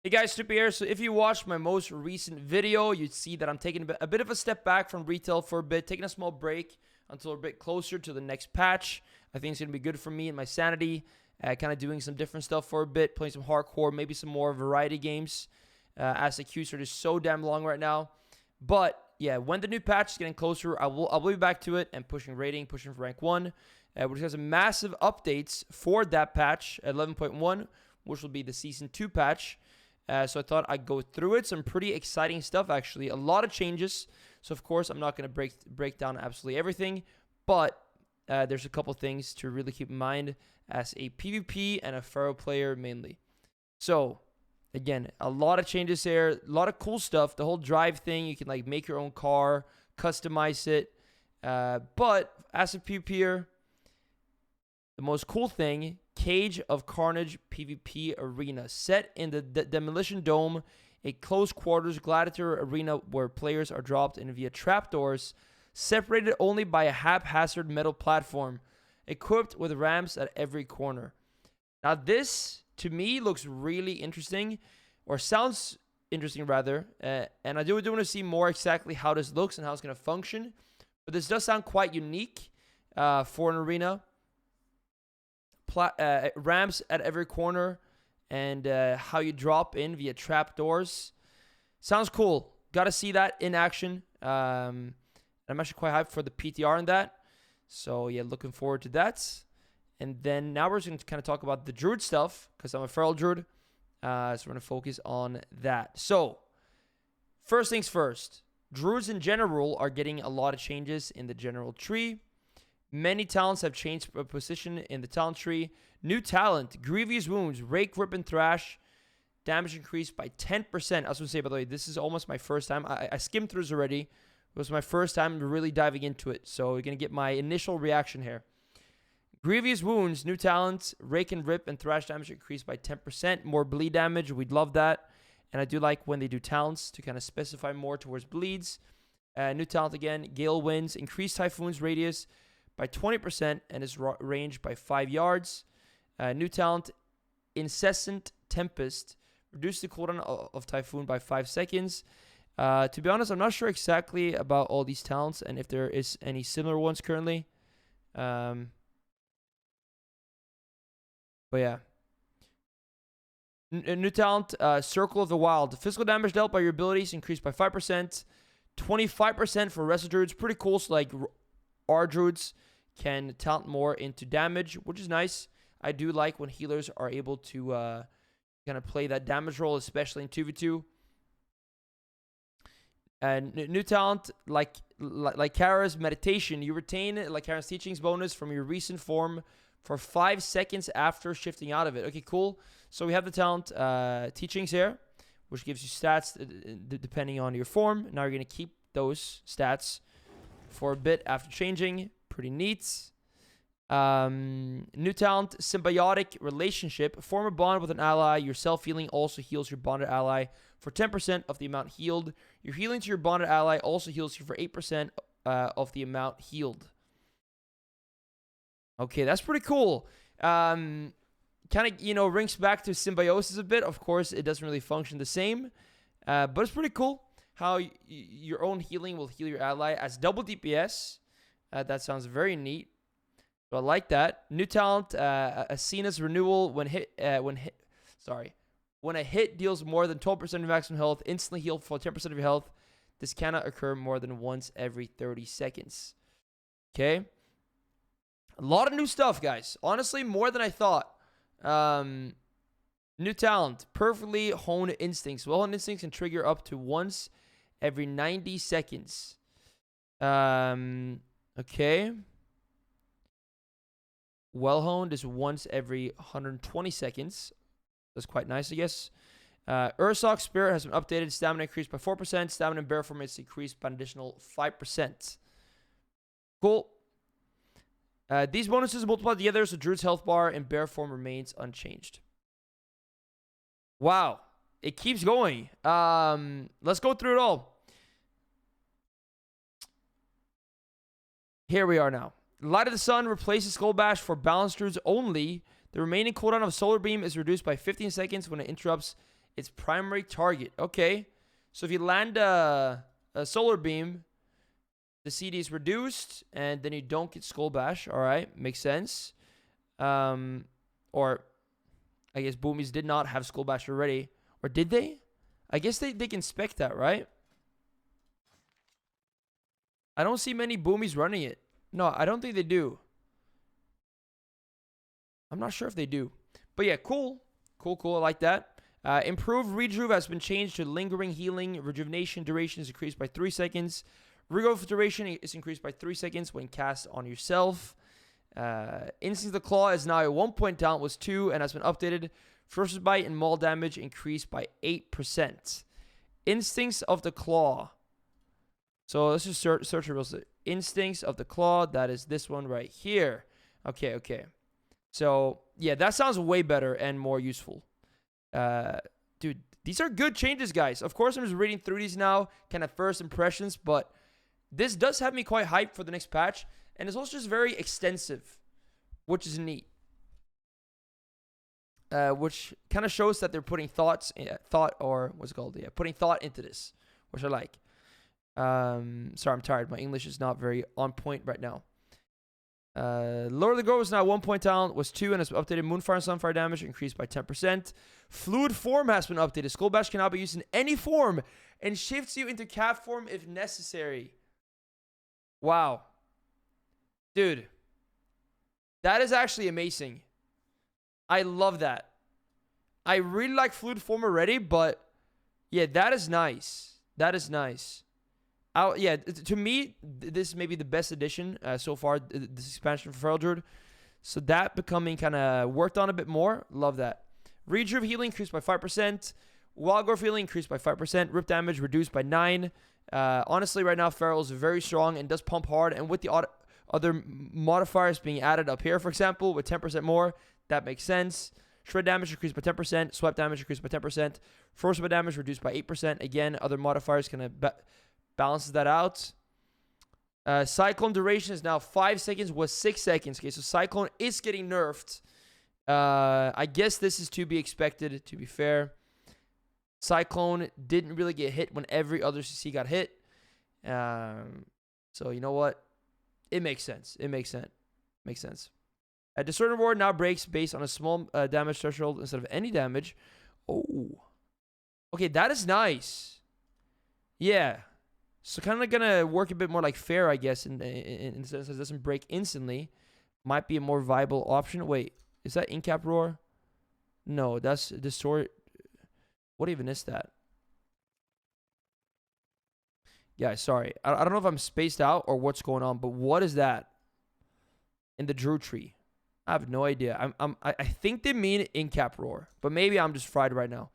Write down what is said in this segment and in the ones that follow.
Hey guys, Snupy here. So if you watched my most recent video, you'd see that I'm taking a bit of a step back from retail for a bit, taking a small break until we're a bit closer to the next patch. I think it's going to be good for me and my sanity, kind of doing some different stuff for a bit, playing some hardcore, maybe some more variety games, as the queues are just so damn long right now. But yeah, when the new patch is getting closer, I'll be back to it and pushing rating, pushing for rank 1. Which has some massive updates for that patch at 11.1, which will be the Season 2 patch. So I thought I'd go through it. Some pretty exciting stuff, actually. A lot of changes. So, of course, I'm not going to break down absolutely everything. But there's a couple things to really keep in mind as a PvP and a Pharaoh player mainly. So, again, a lot of changes here. A lot of cool stuff. The whole drive thing. You can, like, make your own car, customize it. But as a PvPer, the most cool thing, Cage of Carnage PvP Arena. Set in the Demolition Dome, a close quarters gladiator arena where players are dropped in via trapdoors, separated only by a haphazard metal platform, equipped with ramps at every corner. Now this, to me, looks really interesting, or sounds interesting rather, and I do want to see more exactly how this looks and how it's going to function. But this does sound quite unique for an arena. Ramps at every corner, and how you drop in via trapdoors. Sounds cool. Got to see that in action. I'm actually quite hyped for the PTR in that. So yeah, looking forward to that. And then now we're just going to kind of talk about the Druid stuff, because I'm a Feral Druid. So we're going to focus on that. So first things first. Druids in general are getting a lot of changes in the general tree. Many talents have changed position in the talent tree. New talent, Grievous Wounds, Rake, Rip, and Thrash. Damage increased by 10%. I was going to say, by the way, this is almost my first time. I skimmed through this already. It was my first time really diving into it. So you're going to get my initial reaction here. Grievous Wounds, new talent, Rake and Rip, and Thrash damage increased by 10%. More bleed damage. We'd love that. And I do like when they do talents to kind of specify more towards bleeds. New talent again, Gale Winds, increased Typhoon's radius by 20% and is range by 5 yards. New talent, Incessant Tempest, reduce the cooldown of Typhoon by 5 seconds. To be honest, I'm not sure exactly about all these talents and if there is any similar ones currently. But yeah. New talent, Circle of the Wild. Physical damage dealt by your abilities increased by 5%. 25% for Wrestle Druids. Pretty cool. So like our Druids can talent more into damage, which is nice. I do like when healers are able to kind of play that damage role, especially in 2v2. And new talent, like Kara's Meditation. You retain like Kara's Teachings bonus from your recent form for 5 seconds after shifting out of it. Okay, cool. So we have the talent Teachings here, which gives you stats depending on your form. Now you're going to keep those stats for a bit after changing. Pretty neat. New talent, Symbiotic Relationship. Form a bond with an ally. Your self-healing also heals your bonded ally for 10% of the amount healed. Your healing to your bonded ally also heals you for 8% of the amount healed. Okay, that's pretty cool. Kind of, rings back to Symbiosis a bit. Of course, it doesn't really function the same. But it's pretty cool how your own healing will heal your ally as double DPS. That sounds very neat. So I like that. New talent, Asena's Renewal. When a hit deals more than 12% of maximum health, instantly heal for 10% of your health. This cannot occur more than once every 30 seconds. Okay. A lot of new stuff, guys. Honestly, more than I thought. New talent, Perfectly Honed Instincts. Well-honed instincts can trigger up to once every 90 seconds. Okay. Well-honed is once every 120 seconds. That's quite nice, I guess. Ursoc Spirit has been updated. Stamina increased by 4%. Stamina in bear form is increased by an additional 5%. Cool. These bonuses multiply together, so Druid's health bar in bear form remains unchanged. Wow. It keeps going. Let's go through it all. Here we are now. Light of the Sun replaces Skull Bash for balanced Druids only. The remaining cooldown of Solar Beam is reduced by 15 seconds when it interrupts its primary target. Okay. So if you land a solar beam, the CD is reduced, and then you don't get Skull Bash. All right. Makes sense. Or I guess Boomies did not have Skull Bash already. Or did they? I guess they can spec that, right? I don't see many Boomies running it. No, I don't think they do. I'm not sure if they do. But yeah, cool. Cool. I like that. Improved Rejuve has been changed to lingering healing. Rejuvenation duration is increased by 3 seconds. Regrowth duration is increased by 3 seconds when cast on yourself. Instincts of the Claw is now at 1 point down, was 2, and has been updated. Ferocious Bite and Maul damage increased by 8%. Instincts of the Claw. So let's just search it real quick. Instincts of the Claw. That is this one right here. Okay. So, yeah, that sounds way better and more useful. Dude, these are good changes, guys. Of course, I'm just reading through these now, kind of first impressions, but this does have me quite hyped for the next patch, and it's also just very extensive, which is neat. Which kind of shows that they're putting putting thought into this, which I like. Sorry, I'm tired. My English is not very on point right now. Lower the Grow was now 1 point down, was 2, and has been updated. Moonfire and Sunfire damage increased by 10%. Fluid Form has been updated. Skull Bash can now be used in any form and shifts you into Cap form if necessary. Wow. Dude. That is actually amazing. I love that. I really like Fluid Form already, but yeah, that is nice. That is nice. Yeah, to me, this may be the best addition so far, this expansion for Feral Druid. So that becoming kind of worked on a bit more. Love that. Rejuve healing increased by 5%. Wild Growth healing increased by 5%. Rip damage reduced by 9%. Honestly, right now, Feral is very strong and does pump hard. And with the other modifiers being added up here, for example, with 10% more, that makes sense. Shred damage increased by 10%. Swipe damage increased by 10%. Frostbite damage reduced by 8%. Again, other modifiers kind of balances that out. Cyclone duration is now 5 seconds, was 6 seconds. Okay, so Cyclone is getting nerfed. I guess this is to be expected, to be fair. Cyclone didn't really get hit when every other CC got hit. So, you know what? It makes sense. Makes sense. Discerning Roar now breaks based on a small damage threshold instead of any damage. Oh. Okay, that is nice. Yeah. So kind of gonna work a bit more like fair, I guess, in the sense that it doesn't break instantly. Might be a more viable option. Wait, is that Incap Roar? No, that's Distort. What even is that? Yeah, sorry. I don't know if I'm spaced out or what's going on, but what is that in the Druid tree? I have no idea. I think they mean Incap Roar, but maybe I'm just fried right now.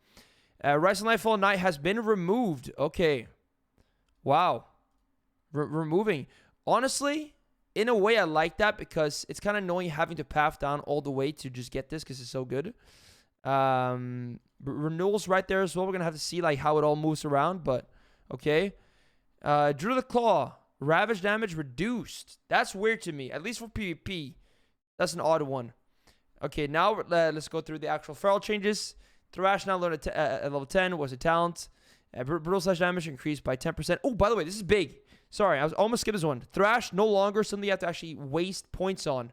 Rise and Nightfall Night has been removed. Okay. Wow. Removing. Honestly, in a way, I like that because it's kind of annoying having to path down all the way to just get this because it's so good. Renewals right there as well. We're going to have to see like how it all moves around, but okay. Druid of Claw. Ravage damage reduced. That's weird to me, at least for PvP. That's an odd one. Okay, now let's go through the actual feral changes. Thrash now learned at level 10 was a talent. Brutal Slash damage increased by 10%. Oh, by the way, this is big. Sorry, I was almost skipped this one. Thrash no longer something you have to actually waste points on.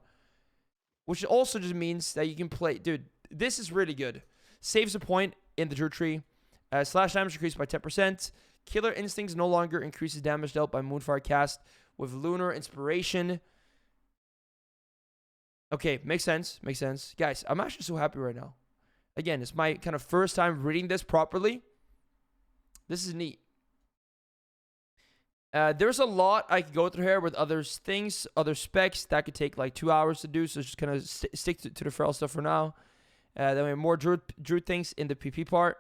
Which also just means that you can play... Dude, this is really good. Saves a point in the Druid tree. Slash damage increased by 10%. Killer Instincts no longer increases damage dealt by Moonfire cast with Lunar Inspiration. Okay, makes sense. Makes sense. Guys, I'm actually so happy right now. Again, it's my kind of first time reading this properly. This is neat. There's a lot I could go through here with other things, other specs that could take like 2 hours to do. So just kind of stick to the feral stuff for now. Then we have more Druid things in the PP part.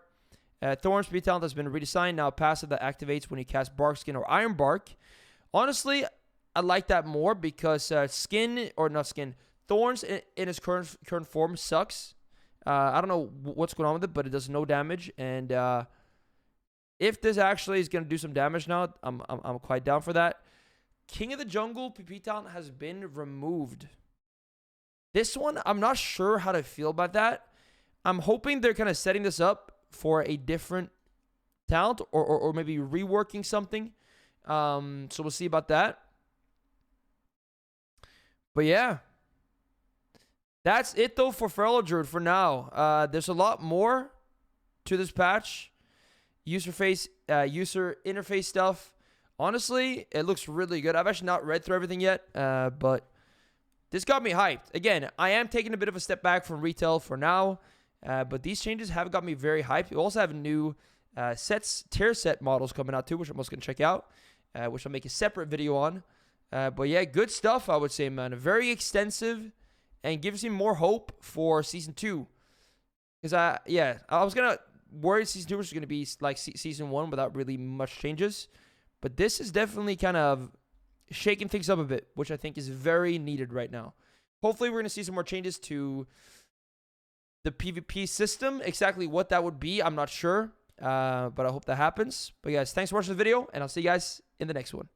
Thorns PP talent has been redesigned. Now passive that activates when you cast Bark Skin or Iron Bark. Honestly, I like that more because Thorns in its current form sucks. I don't know what's going on with it, but it does no damage. And if this actually is going to do some damage now, I'm quite down for that. King of the Jungle PP talent has been removed. This one, I'm not sure how to feel about that. I'm hoping they're kind of setting this up for a different talent or maybe reworking something. So we'll see about that. But yeah, that's it though for Feral Druid for now. There's a lot more to this patch. User interface stuff. Honestly, it looks really good. I've actually not read through everything yet, but this got me hyped. Again, I am taking a bit of a step back from retail for now, but these changes have got me very hyped. We also have new tier set models coming out too, which I'm also going to check out, which I'll make a separate video on. But yeah, good stuff, I would say, man. Very extensive and gives me more hope for Season 2. Because, I was going to worry Season 2 was going to be like Season 1 without really much changes. But this is definitely kind of shaking things up a bit, which I think is very needed right now. Hopefully, we're going to see some more changes to the PvP system. Exactly what that would be, I'm not sure. But I hope that happens. But guys, thanks for watching the video, and I'll see you guys in the next one.